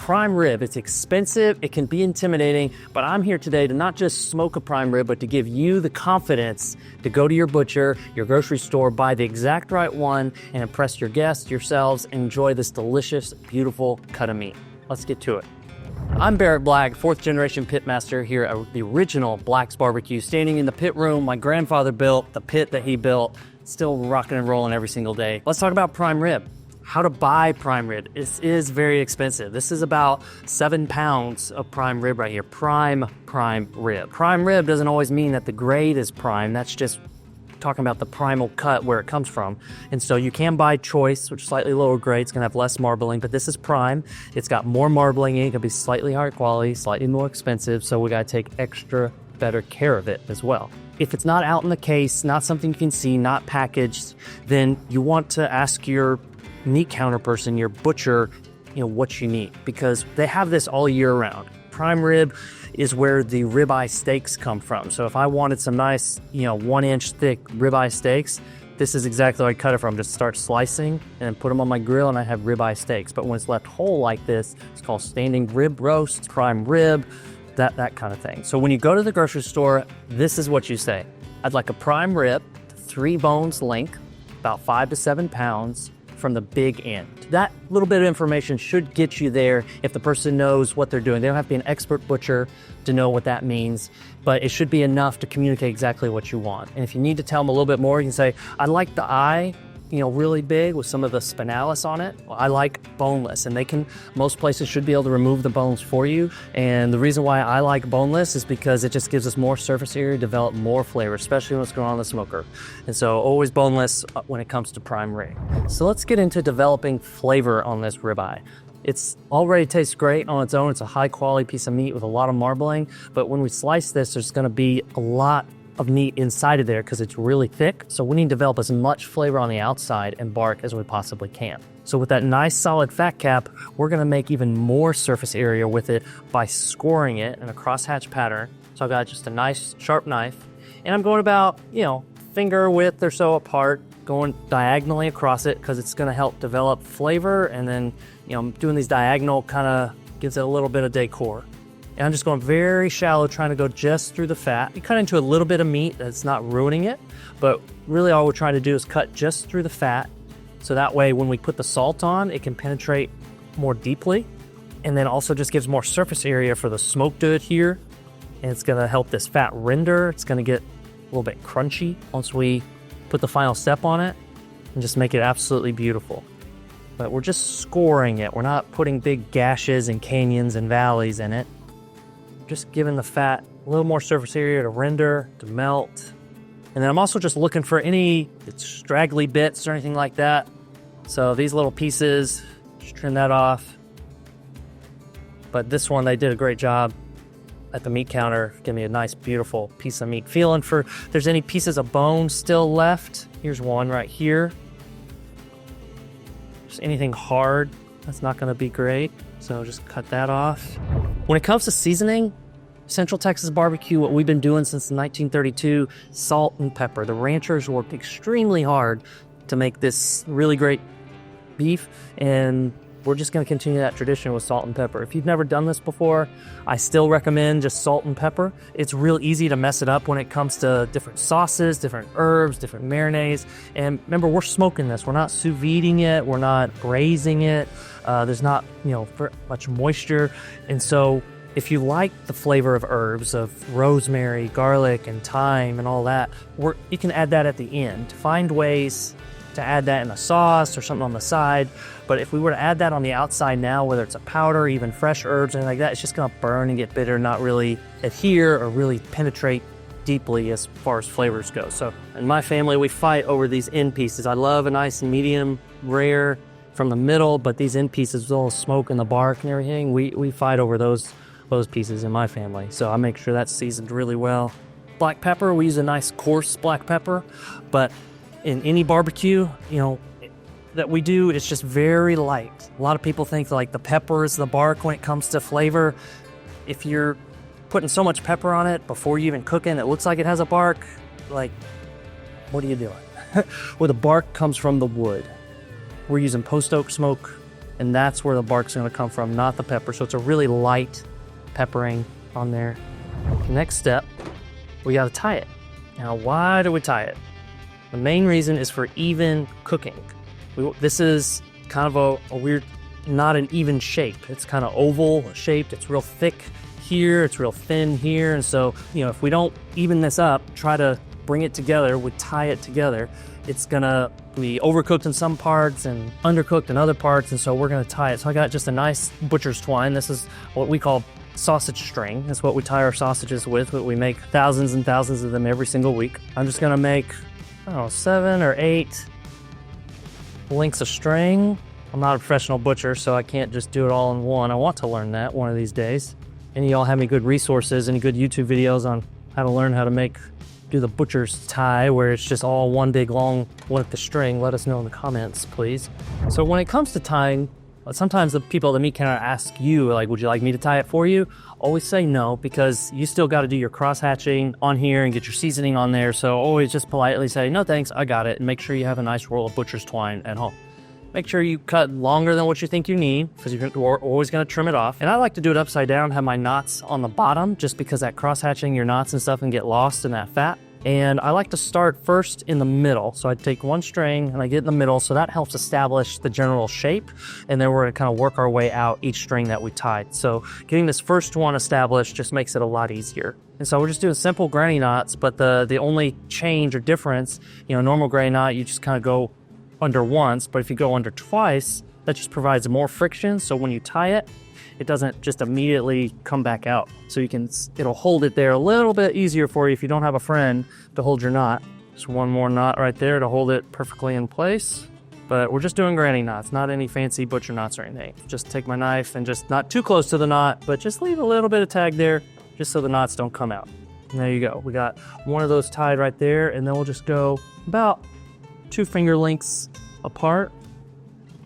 prime rib, it's expensive, it can be intimidating, but I'm here today to not just smoke a prime rib, but to give you the confidence to go to your butcher, your grocery store, buy the exact right one, and impress your guests, yourselves, and enjoy this delicious, beautiful cut of meat. Let's get to it. I'm Barrett Black, 4th generation pitmaster here at the original Black's Barbecue, standing in the pit room my grandfather built, the pit that he built, still rocking and rolling every single day. Let's talk about prime rib. How to buy prime rib. This is very expensive. This is about 7 pounds of prime rib right here. Prime rib. Prime rib doesn't always mean that the grade is prime. That's just talking about the primal cut, where it comes from. And so you can buy choice, which is slightly lower grade. It's gonna have less marbling, but this is prime. It's got more marbling in it. It can be slightly higher quality, slightly more expensive. So we gotta take extra better care of it as well. If it's not out in the case, not something you can see, not packaged, then you want to ask your meat counter person, your butcher, what you need, because they have this all year round. Prime rib is where the ribeye steaks come from. So if I wanted some nice, 1-inch thick ribeye steaks, this is exactly where I cut it from. Just start slicing and then put them on my grill and I have ribeye steaks. But when it's left whole like this, it's called standing rib roast, prime rib, that kind of thing. So when you go to the grocery store, this is what you say. I'd like a prime rib, 3 bones length, about 5 to 7 pounds, from the big end. That little bit of information should get you there if the person knows what they're doing. They don't have to be an expert butcher to know what that means, but it should be enough to communicate exactly what you want. And if you need to tell them a little bit more, you can say, I'd like the eye, really big with some of the spinalis on it. I like boneless, and most places should be able to remove the bones for you. And the reason why I like boneless is because it just gives us more surface area, develop more flavor, especially when it's going on the smoker. And so always boneless when it comes to prime rib. So let's get into developing flavor on this ribeye. It's already tastes great on its own. It's a high quality piece of meat with a lot of marbling, but when we slice this, there's gonna be a lot of meat inside of there because it's really thick. So we need to develop as much flavor on the outside and bark as we possibly can. So with that nice solid fat cap, we're gonna make even more surface area with it by scoring it in a crosshatch pattern. So I've got just a nice sharp knife, and I'm going about, finger width or so apart, going diagonally across it because it's gonna help develop flavor. And then, doing these diagonal kind of gives it a little bit of decor. And I'm just going very shallow, trying to go just through the fat. You cut into a little bit of meat that's not ruining it, but really all we're trying to do is cut just through the fat. So that way when we put the salt on, it can penetrate more deeply. And then also just gives more surface area for the smoke to adhere. And it's gonna help this fat render. It's gonna get a little bit crunchy once we put the final step on it and just make it absolutely beautiful. But we're just scoring it. We're not putting big gashes and canyons and valleys in it. Just giving the fat a little more surface area to render, to melt. And then I'm also just looking for any straggly bits or anything like that. So these little pieces, just trim that off. But this one, they did a great job at the meat counter. Give me a nice, beautiful piece of meat. Feeling for if there's any pieces of bone still left. Here's one right here. Just anything hard, that's not gonna be great. So just cut that off. When it comes to seasoning, Central Texas barbecue, what we've been doing since 1932, salt and pepper. The ranchers worked extremely hard to make this really great beef, and we're just gonna continue that tradition with salt and pepper. If you've never done this before, I still recommend just salt and pepper. It's real easy to mess it up when it comes to different sauces, different herbs, different marinades. And remember, we're smoking this. We're not sous videing it. We're not braising it. There's not, much moisture. And so if you like the flavor of herbs, of rosemary, garlic, and thyme and all that, you can add that at the end. Find ways to add that in a sauce or something on the side. But if we were to add that on the outside now, whether it's a powder, even fresh herbs, anything like that, it's just gonna burn and get bitter, not really adhere or really penetrate deeply as far as flavors go. So in my family, we fight over these end pieces. I love a nice medium rare from the middle, but these end pieces with all the smoke and the bark and everything, we fight over those pieces in my family. So I make sure that's seasoned really well. Black pepper, we use a nice coarse black pepper, but in any barbecue, that we do, it's just very light. A lot of people think like the pepper is the bark when it comes to flavor. If you're putting so much pepper on it before you even cook it, it looks like it has a bark, like, what are you doing? Well, the bark comes from the wood. We're using post oak smoke and that's where the bark's gonna come from, not the pepper. So it's a really light peppering on there. Next step, we gotta tie it. Now, why do we tie it? The main reason is for even cooking. This is kind of a weird, not an even shape. It's kind of oval shaped. It's real thick here. It's real thin here. And so, if we don't even this up, try to bring it together, we tie it together, it's gonna be overcooked in some parts and undercooked in other parts. And so we're gonna tie it. So I got just a nice butcher's twine. This is what we call sausage string. That's what we tie our sausages with. We make thousands and thousands of them every single week. I'm just gonna make, 7 or 8 lengths of string. I'm not a professional butcher, so I can't just do it all in one. I want to learn that one of these days. Any of y'all have any good resources, any good YouTube videos on how to learn how to do the butcher's tie, where it's just all one big long length of string? Let us know in the comments, please. So when it comes to tying, sometimes the people at the meat counter ask you, like, would you like me to tie it for you? Always say no, because you still got to do your cross hatching on here and get your seasoning on there. So always just politely say, no thanks, I got it. And make sure you have a nice roll of butcher's twine at home. Make sure you cut longer than what you think you need, because you're always going to trim it off. And I like to do it upside down, have my knots on the bottom, just because that cross hatching, your knots and stuff can get lost in that fat. And I like to start first in the middle. So I take one string and I get in the middle, so that helps establish the general shape. And then we're gonna kind of work our way out each string that we tied. So getting this first one established just makes it a lot easier. And so we're just doing simple granny knots, but the only change or difference, normal granny knot, you just kind of go under once, but if you go under twice, that just provides more friction. So when you tie it, it doesn't just immediately come back out. So it'll hold it there a little bit easier for you if you don't have a friend to hold your knot. Just one more knot right there to hold it perfectly in place. But we're just doing granny knots, not any fancy butcher knots or anything. Just take my knife and just not too close to the knot, but just leave a little bit of tag there just so the knots don't come out. And there you go. We got one of those tied right there, and then we'll just go about 2 finger lengths apart.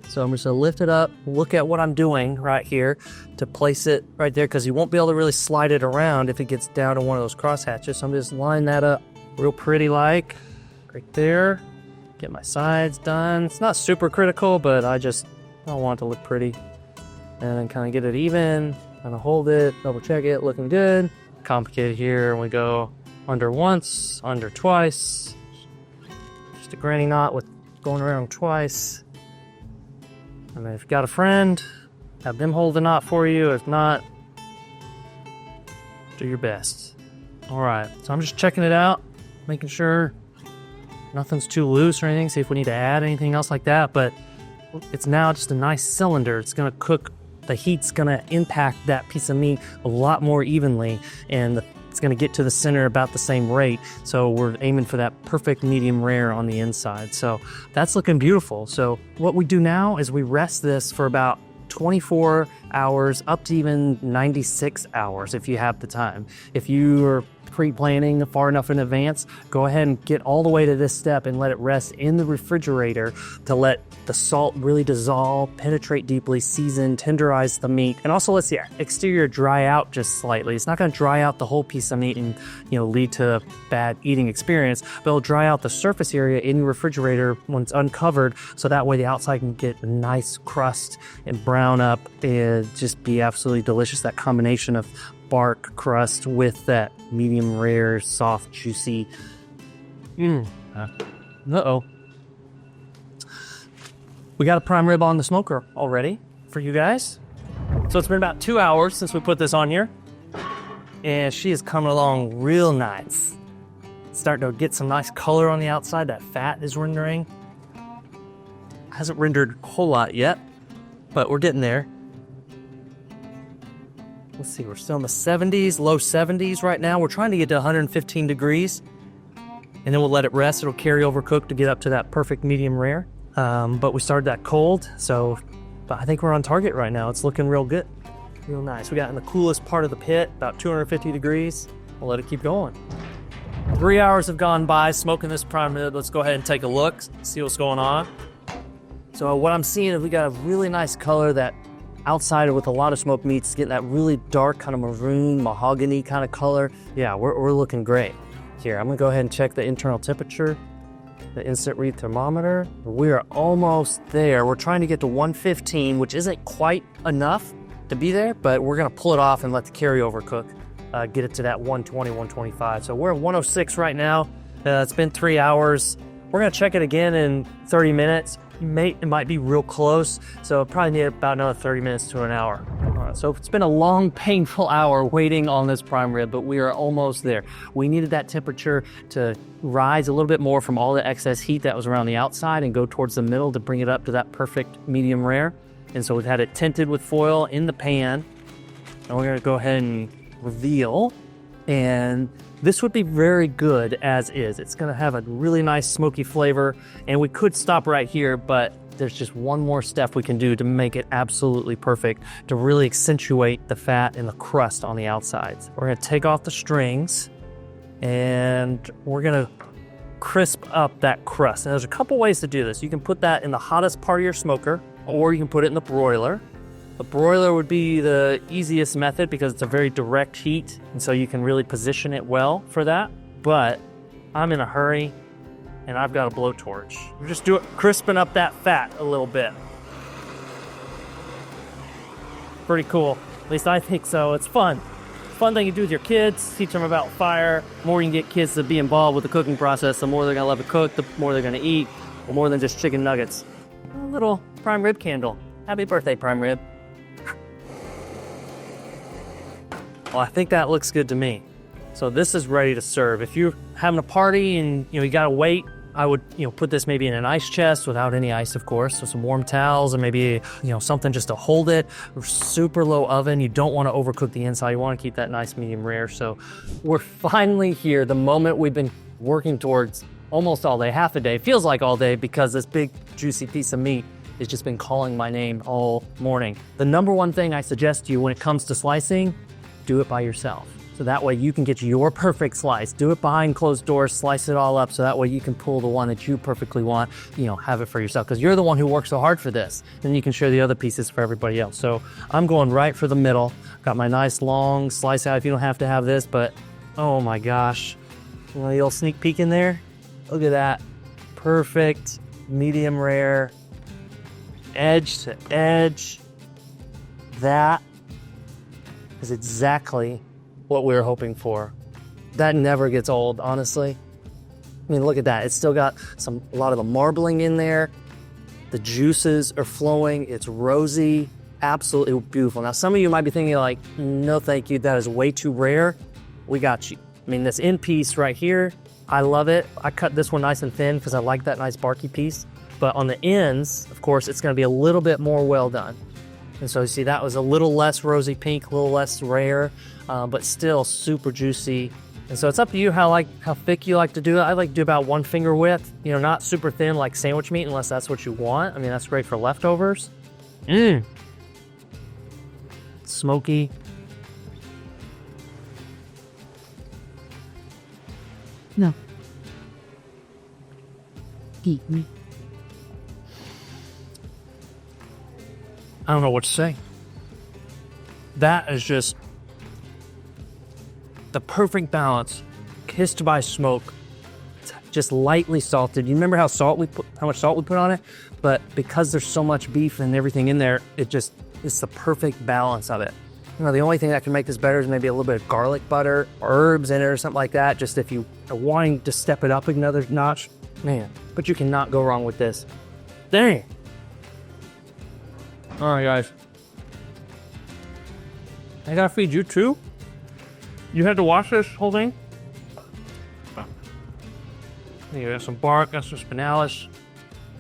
So I'm just gonna lift it up, look at what I'm doing right here to place it right there, because you won't be able to really slide it around if it gets down to one of those cross hatches. So I'm just line that up real pretty like right there. Get my sides done. It's not super critical, but I want it to look pretty. And then kind of get it even, kind of hold it, double check it, looking good. Complicated here, and we go under once, under twice. Just a granny knot with going around twice. And then if you've got a friend, have them hold the knot for you. If not, do your best. All right, so I'm just checking it out, making sure nothing's too loose or anything, see if we need to add anything else like that. But it's now just a nice cylinder. It's gonna cook, the heat's gonna impact that piece of meat a lot more evenly, and it's gonna get to the center about the same rate. So we're aiming for that perfect medium rare on the inside. So that's looking beautiful. So what we do now is we rest this for about 24 hours, up to even 96 hours if you have the time. If you are pre-planning far enough in advance, go ahead and get all the way to this step and let it rest in the refrigerator to let the salt really dissolve, penetrate deeply, season, tenderize the meat, and also lets the exterior dry out just slightly. It's not going to dry out the whole piece of meat and lead to a bad eating experience, but it'll dry out the surface area in the refrigerator when it's uncovered, so that way the outside can get a nice crust and brown up and just be absolutely delicious. That combination of bark crust with that medium rare, soft, juicy. Uh-oh. We got a prime rib on the smoker already for you guys. So it's been about 2 hours since we put this on here, and she is coming along real nice. Starting to get some nice color on the outside. That fat is rendering. Hasn't rendered a whole lot yet, but we're getting there. Let's see, we're still in the 70s, low 70s right now. We're trying to get to 115 degrees, and then we'll let it rest. It'll carry over cook to get up to that perfect medium rare. But we started that cold, but I think we're on target right now. It's looking real good, real nice. We got in the coolest part of the pit, about 250 degrees. We'll let it keep going. 3 hours have gone by smoking this prime rib. Let's go ahead and take a look, see what's going on. So what I'm seeing is we got a really nice color. That outside with a lot of smoked meats, getting that really dark kind of maroon, mahogany kind of color. Yeah, we're looking great. Here, I'm gonna go ahead and check the internal temperature. the instant read thermometer. We are almost there. We're trying to get to 115, which isn't quite enough to be there, but we're gonna pull it off and let the carryover cook, get it to that 120, 125. So we're at 106 right now. It's been 3 hours. We're gonna check it again in 30 minutes. It might be real close, so probably need about another 30 minutes to an hour. So it's been a long, painful hour waiting on this prime rib, but we are almost there. We needed that temperature to rise a little bit more from all the excess heat that was around the outside and go towards the middle to bring it up to that perfect medium rare. And so we've had it tinted with foil in the pan, and we're gonna go ahead and reveal. And this would be very good as is. It's gonna have a really nice smoky flavor, and we could stop right here, but there's just one more step we can do to make it absolutely perfect, to really accentuate the fat and the crust on the outsides. We're gonna take off the strings, and we're gonna crisp up that crust. And there's a couple ways to do this. You can put that in the hottest part of your smoker, or you can put it in the broiler. The broiler would be the easiest method because it's a very direct heat, and so you can really position it well for that. But I'm in a hurry, and I've got a blowtorch. We're just crisping up that fat a little bit. Pretty cool. At least I think so. It's fun. Fun thing you do with your kids, teach them about fire. The more you can get kids to be involved with the cooking process, the more they're gonna love to cook, the more they're gonna eat, or more than just chicken nuggets. A little prime rib candle. Happy birthday, prime rib. Well, I think that looks good to me. So this is ready to serve. If you're having a party and you gotta wait, I would put this maybe in an ice chest without any ice, of course, so some warm towels or maybe something just to hold it. Super low oven. You don't want to overcook the inside. You want to keep that nice medium rare. So we're finally here. The moment we've been working towards almost all day, half a day, feels like all day because this big juicy piece of meat has just been calling my name all morning. The number one thing I suggest to you when it comes to slicing, do it by yourself. So that way you can get your perfect slice. Do it behind closed doors, slice it all up, so that way you can pull the one that you perfectly want, have it for yourself, because you're the one who worked so hard for this. Then you can share the other pieces for everybody else. So I'm going right for the middle. Got my nice long slice out if you don't have to have this, but oh my gosh. The little sneak peek in there. Look at that. Perfect, medium rare, edge to edge. That is exactly what we were hoping for. That never gets old, honestly. I mean, look at that. It's still got a lot of the marbling in there. The juices are flowing. It's rosy, absolutely beautiful. Now, some of you might be thinking like, no, thank you. That is way too rare. We got you. I mean, this end piece right here, I love it. I cut this one nice and thin because I like that nice barky piece. But on the ends, of course, it's gonna be a little bit more well done. And so you see that was a little less rosy pink, a little less rare, but still super juicy. And so it's up to you how thick you like to do it. I like to do about 1 finger width, not super thin like sandwich meat unless that's what you want. I mean, that's great for leftovers. Smoky. No. Eat me. I don't know what to say. That is just the perfect balance, kissed by smoke, just lightly salted. You remember how much salt we put on it? But because there's so much beef and everything in there, it's the perfect balance of it. The only thing that can make this better is maybe a little bit of garlic butter, or herbs in it or something like that, just if you are wanting to step it up another notch. Man, but you cannot go wrong with this. Dang. All right, guys. I gotta feed you too? You had to watch this whole thing? You got some bark, got some spinalis.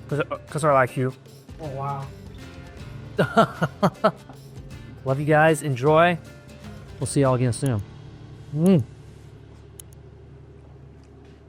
Because I like you. Oh, wow. Love you guys. Enjoy. We'll see y'all again soon.